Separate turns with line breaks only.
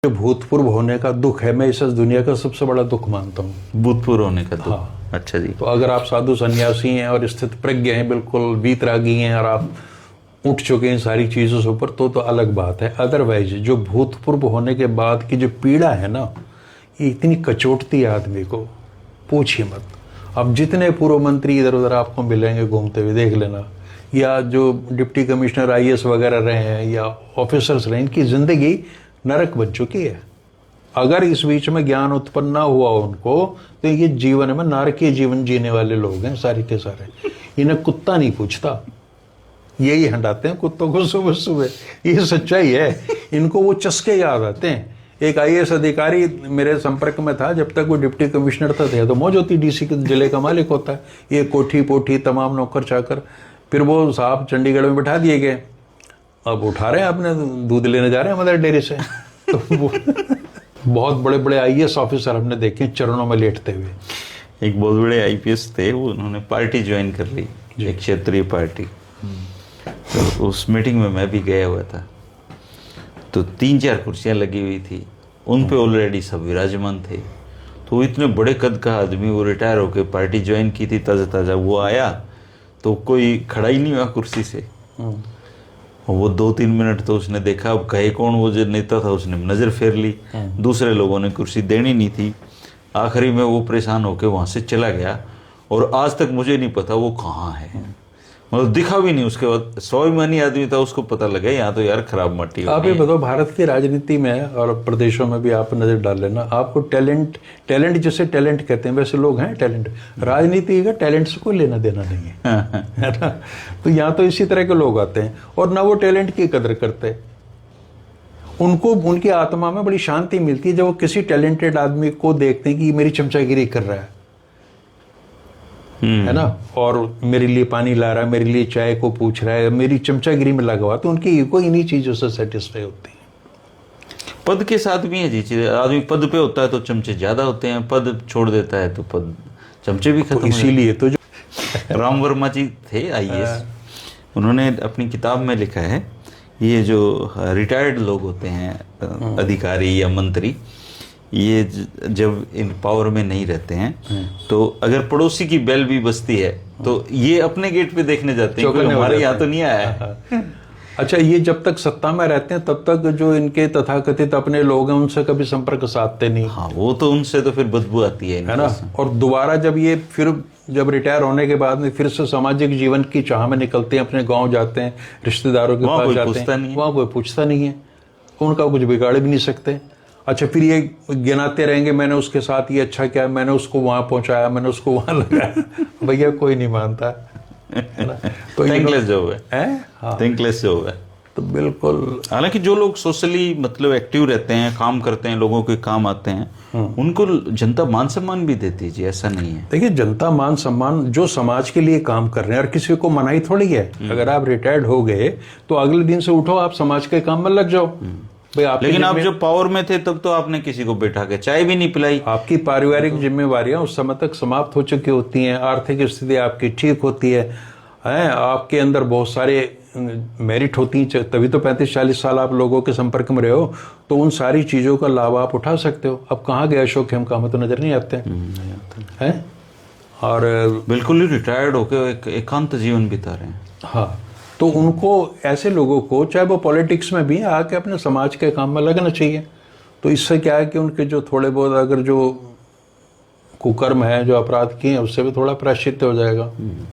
जो भूतपूर्व होने का दुख है, मैं इस दुनिया का सबसे बड़ा दुख मानता हूँ।
भूतपूर्व होने का दुख।
हाँ।
अच्छा जी।
तो अगर आप साधु सन्यासी हैं और स्थित प्रज्ञ हैं, बिल्कुल वीतरागी हैं और आप उठ चुके हैं सारी चीज़ों से ऊपर, तो अलग बात है। अदरवाइज जो भूतपूर्व होने के बाद की जो पीड़ा है ना, ये इतनी कचोटती है आदमी को, पूछिए मत। अब जितने पूर्व मंत्री इधर उधर आपको मिलेंगे घूमते हुए, देख लेना, या जो डिप्टी कमिश्नर IAS वगैरह रहे हैं या ऑफिसर्स रहे, इनकी ज़िंदगी नरक बन चुकी है। अगर इस बीच में ज्ञान उत्पन्न ना हुआ उनको, तो ये जीवन में नारकीय जीवन जीने वाले लोग हैं सारे के सारे। इन्हें कुत्ता नहीं पूछता, यही हटाते हैं कुत्तों को सुबह सुबह, ये सच्चाई है। इनको वो चस्के याद आते हैं। एक IAS अधिकारी मेरे संपर्क में था, जब तक वो डिप्टी कमिश्नर था तो मौज होती, DC के जिले का मालिक होता है, ये कोठी पोठी तमाम नौकर चाकर। फिर वो साहब चंडीगढ़ में बिठा दिए गए, अब उठा रहे हैं अपने दूध लेने जा रहे हैं मदर डेयरी से। तो वो बहुत बड़े बड़े IAS ऑफिसर हमने देखे चरणों में लेटते हुए।
एक बहुत बड़े IPS थे, वो उन्होंने पार्टी ज्वाइन कर ली, एक क्षेत्रीय पार्टी। तो उस मीटिंग में मैं भी गया हुआ था। तो 3-4 कुर्सियां लगी हुई थी, उन पे ऑलरेडी सब विराजमान थे। तो वो इतने बड़े कद का आदमी, वो रिटायर होकर पार्टी ज्वाइन की थी ताज़ा ताज़ा, वो आया तो कोई खड़ा ही नहीं हुआ कुर्सी से। वो 2-3 मिनट तो उसने देखा, अब कहे कौन, वो जो नेता था उसने नज़र फेर ली, दूसरे लोगों ने कुर्सी देनी नहीं थी। आखिरी में वो परेशान होकर वहाँ से चला गया, और आज तक मुझे नहीं पता वो कहाँ है, मतलब दिखा भी नहीं। उसके बाद स्वाभिमानी आदमी था, उसको पता लगा यहाँ तो यार खराब मट्टी।
आप ये बताओ, भारत की राजनीति में और प्रदेशों में भी आप नजर डाल लेना, आपको टैलेंट जिसे टैलेंट कहते हैं, वैसे लोग हैं टैलेंट। राजनीति का टैलेंट से कोई लेना देना नहीं है, है ना। तो यहाँ तो इसी तरह के लोग आते हैं और ना वो टैलेंट की कदर करते। उनको उनकी आत्मा में बड़ी शांति मिलती है जब वो किसी टैलेंटेड आदमी को देखते हैं कि ये मेरी चमचागिरी कर रहा है ना, और मेरे लिए पानी ला रहा है, मेरे लिए चाय को पूछ रहा है, मेरी चमचागिरी में लगा हुआ, तो उनकी ईगो इन्हीं चीजों से सेटिस्फाई होती है।
पद के साथ भी है जी चीज़। आदमी पद पे होता है तो चमचे ज्यादा होते हैं, पद छोड़ देता है तो पद चमचे भी खत्म।
तो इसीलिए तो जो
राम वर्मा जी थे IAS, उन्होंने अपनी किताब में लिखा है, ये जो रिटायर्ड लोग होते हैं, अधिकारी या मंत्री, ये जब इन पावर में नहीं रहते हैं, तो अगर पड़ोसी की बेल भी बजती है तो ये अपने गेट पे देखने जाते हैं, हमारे यहाँ तो नहीं आया है।
अच्छा, ये जब तक सत्ता में रहते हैं तब तक जो इनके तथाकथित अपने लोग हैं उनसे कभी संपर्क साधते नहीं।
हाँ, वो तो उनसे तो फिर बदबू आती है
ना। और दोबारा जब ये फिर जब रिटायर होने के बाद में फिर से सामाजिक जीवन की चाह में निकलते हैं, अपने गांव जाते हैं, रिश्तेदारों के पास जाते हैं, वहाँ कोई पूछता नहीं है, उनका कुछ बिगाड़ भी नहीं सकते। अच्छा, फिर ये गिनाते रहेंगे, मैंने उसके साथ ये अच्छा किया, मैंने उसको वहां पहुंचाया, मैंने उसको वहां लगाया। भैया कोई नहीं मानता है ना। तो
थैंकलेस जॉब है।
हाँ,
थैंकलेस जॉब है
तो बिल्कुल।
हालांकि जो लोग सोशली मतलब एक्टिव रहते हैं, काम करते हैं, लोगों के काम आते हैं, उनको जनता मान सम्मान भी देती है जी, ऐसा नहीं है।
देखिए, जनता मान सम्मान जो समाज के लिए काम कर रहे हैं, और किसी को मनाही थोड़ी है। अगर आप रिटायर्ड हो गए तो अगले दिन से उठो, आप समाज के काम में लग जाओ भाई।
लेकिन आप जब पावर में थे तब तो आपने किसी को बैठा के चाय भी नहीं पिलाई।
आपकी पारिवारिक जिम्मेवारियां उस समय तक समाप्त हो चुकी होती हैं, आर्थिक स्थिति आपकी ठीक होती है, आपके अंदर बहुत सारे मेरिट होती हैं, तभी तो 35-40 साल आप लोगों के संपर्क में रहे हो, तो उन सारी चीजों का लाभ आप उठा सकते हो। अब कहाँ गए अशोक खेमका, में तो नजर नहीं आते हैं। और
बिल्कुल ही रिटायर्ड होकर एकांत जीवन बिता रहे हैं।
हाँ, तो उनको, ऐसे लोगों को, चाहे वो पॉलिटिक्स में भी आके अपने समाज के काम में लगना चाहिए। तो इससे क्या है कि उनके जो थोड़े बहुत अगर जो कुकर्म है, जो अपराध किए हैं, उससे भी थोड़ा प्रायश्चित हो जाएगा।